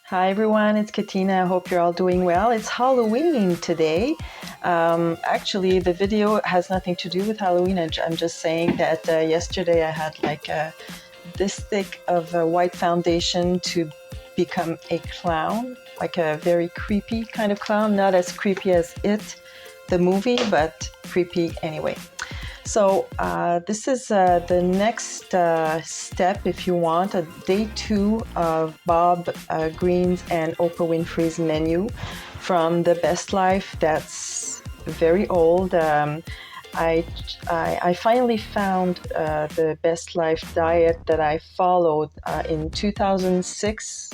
Hi everyone, it's Katina. I hope you're all doing well. It's Halloween today. Actually, the video has nothing to do with Halloween. I'm just saying that yesterday I had this thick of white foundation to become a clown, like a very creepy kind of clown. Not as creepy as It, the movie, but creepy anyway. So this is the next step, if you want, day 2 of Bob Greene's and Oprah Winfrey's menu from the Best Life. That's very old. I finally found the Best Life diet that I followed in 2006.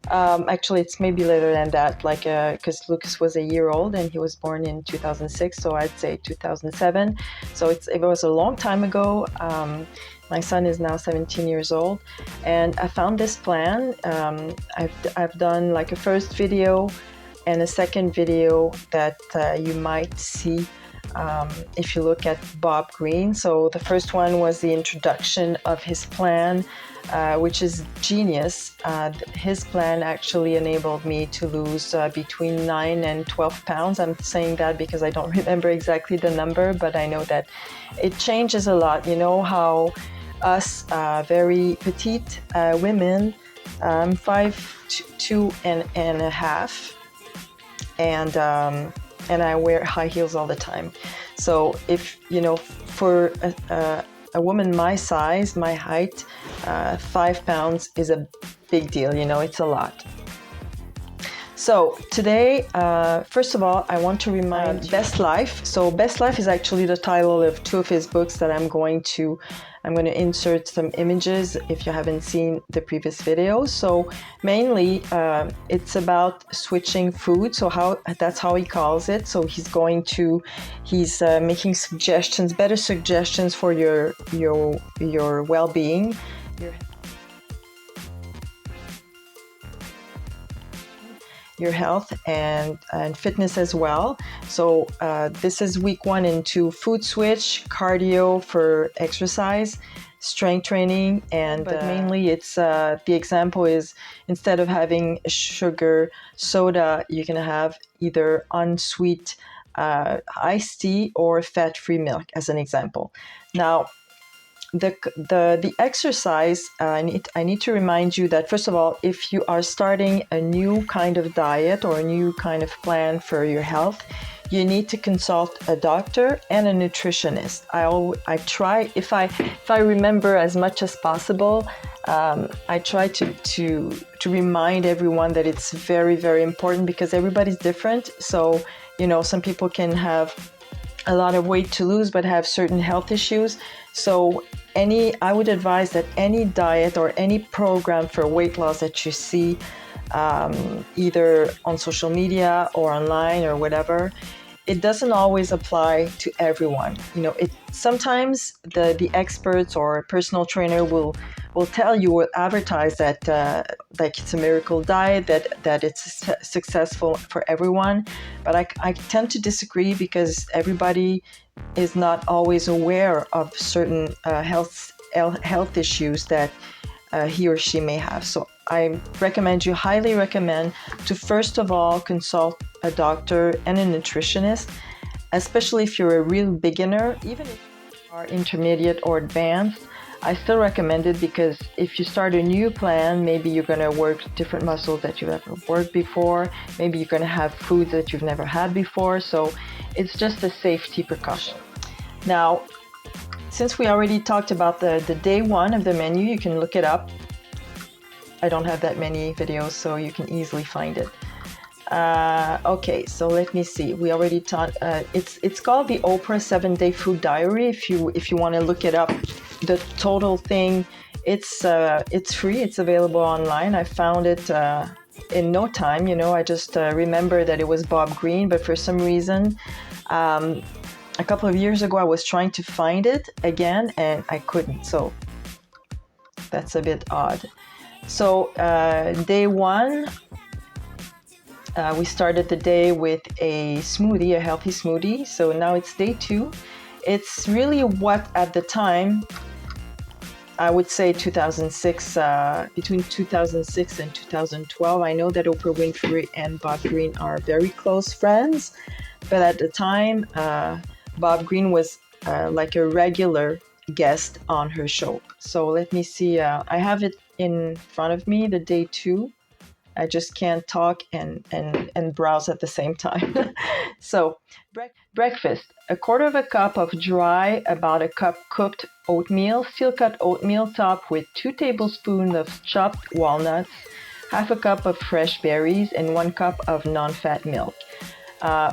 Actually, it's maybe later than that, because Lucas was a year old and he was born in 2006, so I'd say 2007. So it was a long time ago. My son is now 17 years old, and I found this plan. I've done like a first video and a second video that you might see if you look at Bob Greene. So the first one was the introduction of his plan, which is genius. His plan actually enabled me to lose between 9 and 12 pounds. I'm saying that because I don't remember exactly the number, but I know that it changes a lot. You know how us very petite women, 5'2" and a half, and I wear high heels all the time. So if, for a woman my size, my height, 5 pounds is a big deal, it's a lot. So today, first of all, I want to remind Best Life. So Best Life is actually the title of 2 of his books that I'm going to insert some images if you haven't seen the previous videos. So mainly, it's about switching food. So that's how he calls it. So he's making suggestions, better suggestions for your well-being, your health and fitness as well. So this is week 1 and 2: food switch, cardio for exercise, strength training, but mainly it's the example is, instead of having sugar soda, you can have either unsweet iced tea or fat-free milk as an example. Now, the exercise, I need to remind you that, first of all, if you are starting a new kind of diet or a new kind of plan for your health, you need to consult a doctor and a nutritionist. I try, if I remember as much as possible, I try to remind everyone that it's very, very important, because everybody's different. So, some people can have a lot of weight to lose but have certain health issues. So I would advise that any diet or any program for weight loss that you see, either on social media or online or whatever, it doesn't always apply to everyone. Sometimes the experts or personal trainer will tell you or advertise that like it's a miracle diet, that it's successful for everyone. But I tend to disagree, because everybody is not always aware of certain health issues that he or she may have. So I highly recommend to, first of all, consult a doctor and a nutritionist, especially if you're a real beginner. Even if you are intermediate or advanced, I still recommend it, because if you start a new plan, maybe you're going to work different muscles that you've never worked before. Maybe you're going to have foods that you've never had before. So it's just a safety precaution. Now, since we already talked about the day 1 of the menu, you can look it up. I don't have that many videos, so you can easily find it. Okay, so let me see. We already talked. It's called the Oprah 7-Day Food Diary. If you want to look it up, the total thing, it's free. It's available online. I found it in no time. I just remember that it was Bob Greene, but for some reason, a couple of years ago, I was trying to find it again and I couldn't. So that's a bit odd. So day 1, we started the day with a smoothie, a healthy smoothie. So now it's day 2. It's really what at the time I would say 2006, between 2006 and 2012. I know that Oprah Winfrey and Bob Greene are very close friends, but at the time, Bob Greene was like a regular guest on her show. So let me see. I have it in front of me, the day two. I just can't talk and browse at the same time. So, breakfast: a quarter of a cup of dry, about a cup cooked oatmeal, steel cut oatmeal topped with 2 tablespoons of chopped walnuts, half a cup of fresh berries, and 1 cup of non fat milk.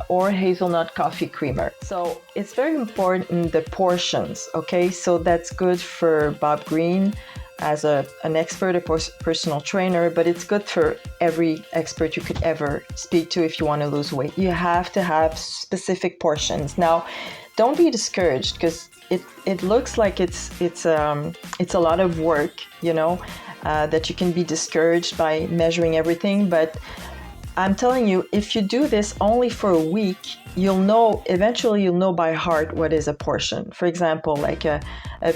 Or hazelnut coffee creamer. So it's very important, the portions, okay? So that's good for Bob Greene as an expert, a personal trainer, but it's good for every expert you could ever speak to if you want to lose weight. You have to have specific portions. Now, don't be discouraged, because it looks like it's a lot of work, that you can be discouraged by measuring everything, but I'm telling you, if you do this only for a week, eventually you'll know by heart what is a portion. For example, like a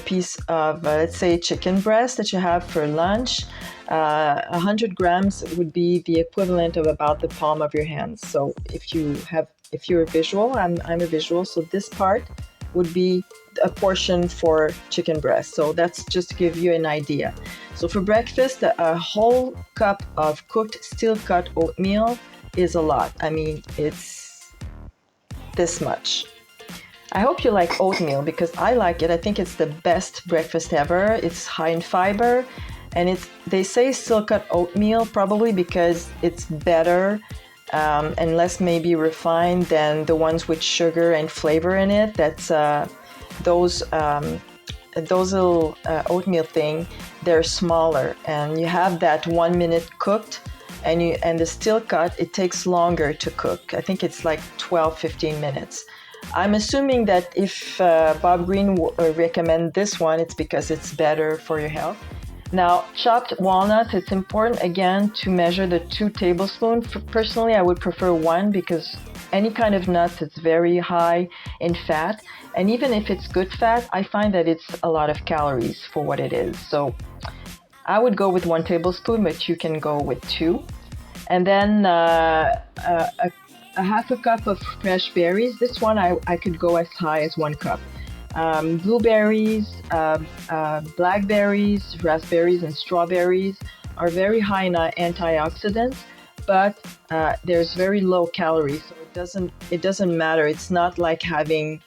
piece of, let's say, chicken breast that you have for lunch, 100 grams would be the equivalent of about the palm of your hand. So if you're a visual, I'm a visual, so this part would be a portion for chicken breast. So that's just to give you an idea. So for breakfast, a whole cup of cooked steel-cut oatmeal is a lot. I mean, it's this much. I hope you like oatmeal, because I like it. I think it's the best breakfast ever. It's high in fiber, and they say steel-cut oatmeal probably because it's better and less maybe refined than the ones with sugar and flavor in it. That's those little oatmeal thing, they're smaller, and you have that 1 minute cooked, and the steel cut, it takes longer to cook. I think it's like 12-15 minutes. I'm assuming that if Bob Greene recommend this one, it's because it's better for your health. Now, chopped walnuts, it's important again to measure the 2 tablespoons. Personally, I would prefer 1, because any kind of nuts, it's very high in fat. And even if it's good fat, I find that it's a lot of calories for what it is. So I would go with 1 tablespoon, but you can go with 2. And then a half a cup of fresh berries. This one I could go as high as 1 cup. Blueberries, blackberries, raspberries, and strawberries are very high in antioxidants, but there's very low calories, so it doesn't matter. It's not like having,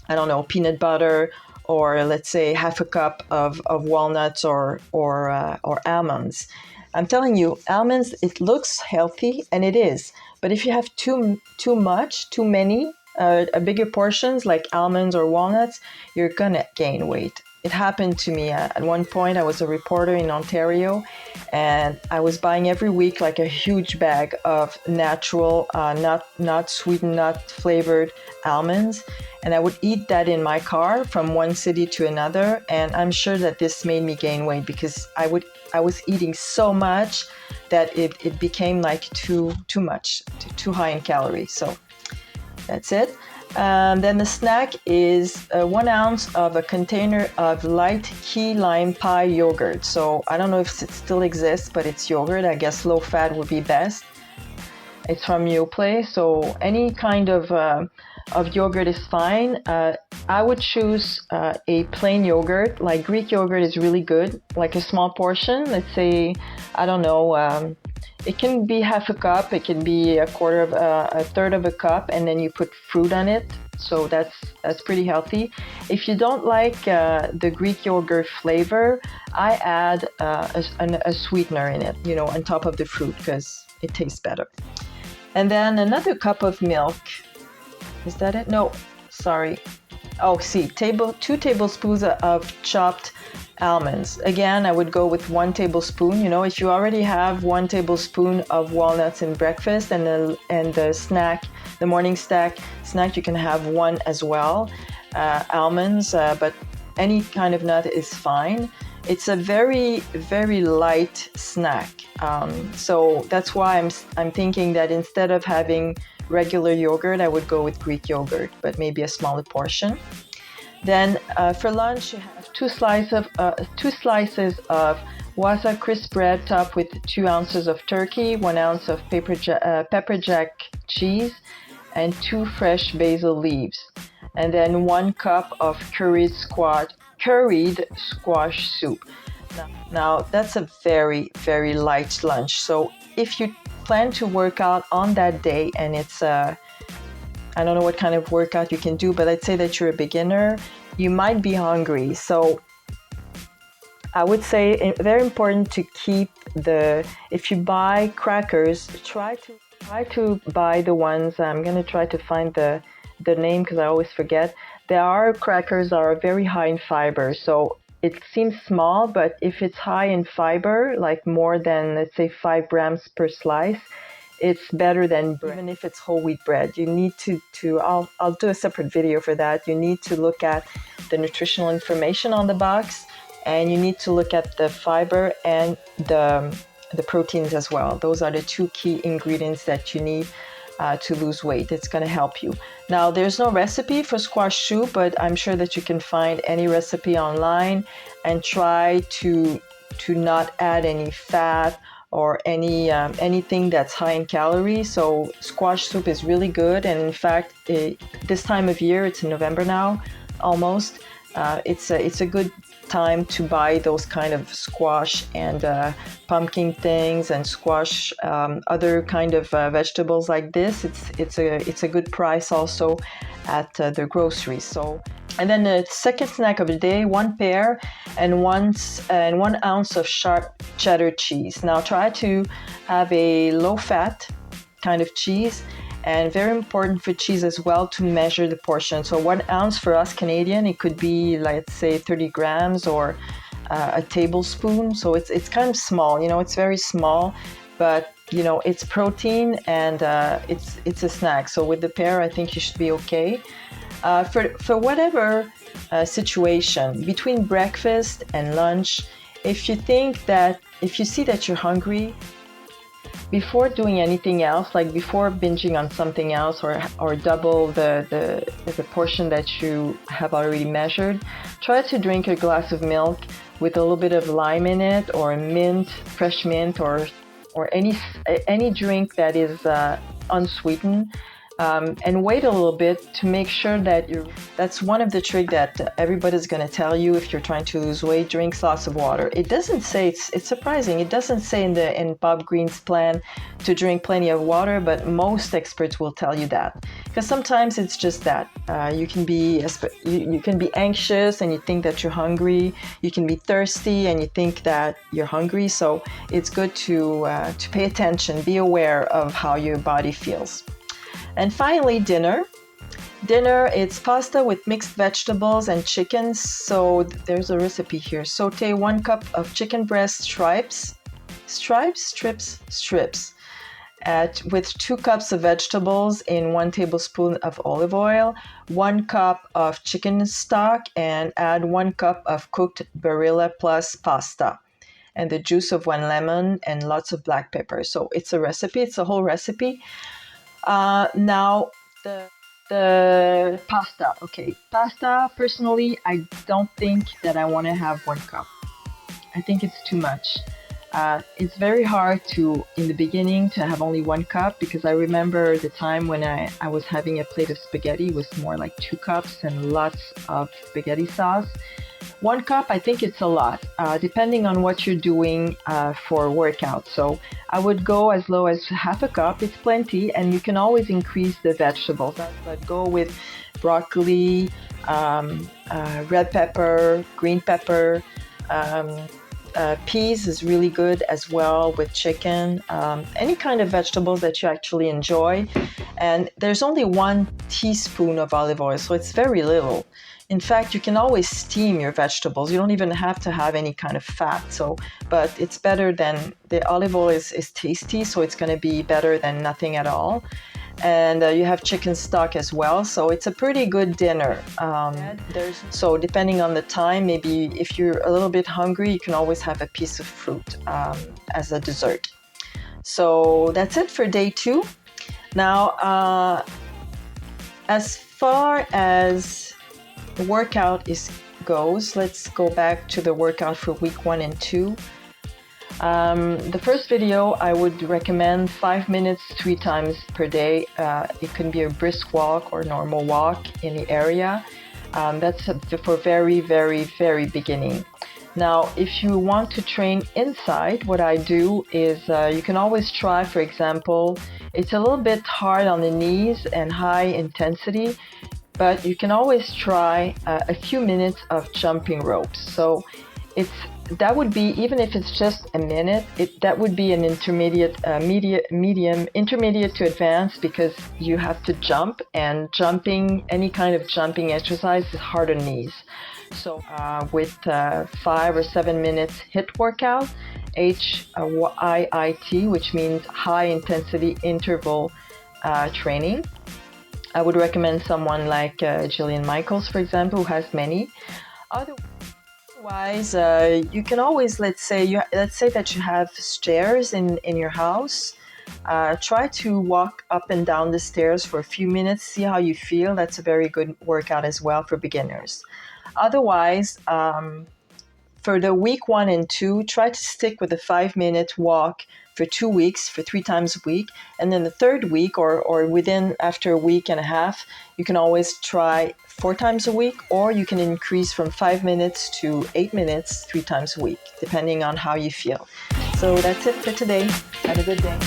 I don't know, peanut butter, or let's say half a cup of walnuts or almonds. I'm telling you, almonds, it looks healthy, and it is, but if you have too many bigger portions like almonds or walnuts, you're gonna gain weight. It happened to me at one point. I was a reporter in Ontario, and I was buying every week like a huge bag of natural, not sweetened, not flavored almonds, and I would eat that in my car from one city to another. And I'm sure that this made me gain weight, because I was eating so much that it became like too much, too high in calories. So that's it. Then the snack is 1 ounce of a container of light key lime pie yogurt. So I don't know if it still exists, but it's yogurt. I guess low fat would be best. It's from Yoplait, so any kind of yogurt is fine. I would choose a plain yogurt. Like Greek yogurt is really good, like a small portion. Let's say, I don't know, it can be half a cup, it can be a third of a cup, and then you put fruit on it. So that's pretty healthy. If you don't like the Greek yogurt flavor, I add a sweetener in it, on top of the fruit, because it tastes better. And then another cup of milk. Is that it? No, sorry. Oh, see, 2 tablespoons of chopped almonds. Again, I would go with 1 tablespoon. If you already have 1 tablespoon of walnuts in breakfast, and the snack, the morning snack, you can have 1 as well. Almonds, but any kind of nut is fine. It's a very, very light snack. So that's why I'm thinking that instead of having regular yogurt, I would go with Greek yogurt, but maybe a smaller portion. Then for lunch, you have two slices of Waza crisp bread topped with 2 ounces of turkey, 1 ounce of pepper jack cheese, and 2 fresh basil leaves, and then 1 cup of curried squash soup. Now that's a very, very light lunch. So if you plan to work out on that day, and it's I don't know what kind of workout you can do, but I'd say that you're a beginner, you might be hungry. So I would say very important to keep if you buy crackers, try to buy the ones, I'm going to try to find the name because I always forget. There are crackers that are very high in fiber. So it seems small, but if it's high in fiber, like more than, let's say, 5 grams per slice, it's better than bread. Even if it's whole wheat bread. You need I'll do a separate video for that. You need to look at the nutritional information on the box, and you need to look at the fiber and the proteins as well. Those are the 2 key ingredients that you need to lose weight. It's going to help you. Now, there's no recipe for squash soup, but I'm sure that you can find any recipe online, and try to not add any fat or anything that's high in calories. So squash soup is really good, and in fact, this time of year, it's in November now, almost. It's a good time to buy those kind of squash and pumpkin things, and squash, other kind of vegetables like this. It's a good price also at the grocery. So, and then the second snack of the day, 1 pear and 1 ounce of sharp cheddar cheese. Now try to have a low fat kind of cheese. And very important for cheese as well to measure the portion. So 1 ounce for us Canadian, it could be, let's say, 30 grams or a tablespoon. So it's kind of small, it's very small, but it's protein, and it's a snack. So with the pear, I think you should be okay. For whatever situation between breakfast and lunch, if you see that you're hungry, before doing anything else, like before binging on something else, or double the portion that you have already measured, try to drink a glass of milk with a little bit of lime in it, or mint, fresh mint, or any drink that is unsweetened. And wait a little bit to make sure that that's one of the tricks that everybody's going to tell you if you're trying to lose weight. Drink lots of water. It doesn't say, it's surprising, it doesn't say in Bob Greene's plan to drink plenty of water, but most experts will tell you that, because sometimes it's just that you can be anxious and you think that you're hungry. You can be thirsty and you think that you're hungry. So it's good to pay attention, be aware of how your body feels. And finally, dinner. It's pasta with mixed vegetables and chicken. So there's a recipe here. Saute 1 cup of chicken breast strips, with 2 cups of vegetables in 1 tablespoon of olive oil, 1 cup of chicken stock, and add 1 cup of cooked Barilla Plus pasta, and the juice of 1 lemon, and lots of black pepper. So it's a recipe. It's a whole recipe. Now the pasta. Okay, pasta, personally, I don't think that I want to have 1 cup. I think it's too much. It's very hard in the beginning to have only 1 cup, because I remember the time when I was having a plate of spaghetti. It was more like 2 cups and lots of spaghetti sauce. 1 cup, I think it's a lot, depending on what you're doing for workout. So I would go as low as half a cup. It's plenty, and you can always increase the vegetables. But go with broccoli, red pepper, green pepper. Peas is really good as well with chicken. Any kind of vegetables that you actually enjoy. And there's only 1 teaspoon of olive oil, so it's very little. In fact, you can always steam your vegetables. You don't even have to have any kind of fat. But it's better than, the olive oil is tasty, so it's going to be better than nothing at all. And you have chicken stock as well, so it's a pretty good dinner. So depending on the time, maybe if you're a little bit hungry, you can always have a piece of fruit as a dessert. So that's it for day 2. Now, as far as the workout is goes. Let's go back to the workout for week 1 and 2. The first video, I would recommend 5 minutes 3 times per day. It can be a brisk walk or normal walk in the area. That's for very, very, very beginning. Now, if you want to train inside, what I do is you can always try, for example, it's a little bit hard on the knees and high intensity, but you can always try a few minutes of jumping ropes. So that would be, even if it's just a minute, that would be an intermediate, intermediate to advanced, because you have to jump, and jumping, any kind of jumping exercise is hard on knees. So with 5 or 7 minutes HIIT workout, HIIT, which means high intensity interval training, I would recommend someone like Jillian Michaels, for example, who has many. Otherwise, you can always, let's say that you have stairs in your house. Try to walk up and down the stairs for a few minutes, see how you feel. That's a very good workout as well for beginners. Otherwise, for the week 1 and 2, try to stick with a 5-minute walk for 2 weeks, for 3 times a week. And then the third week, or within after a week and a half, you can always try 4 times a week, or you can increase from 5 minutes to 8 minutes 3 times a week, depending on how you feel. So that's it for today. Have a good day.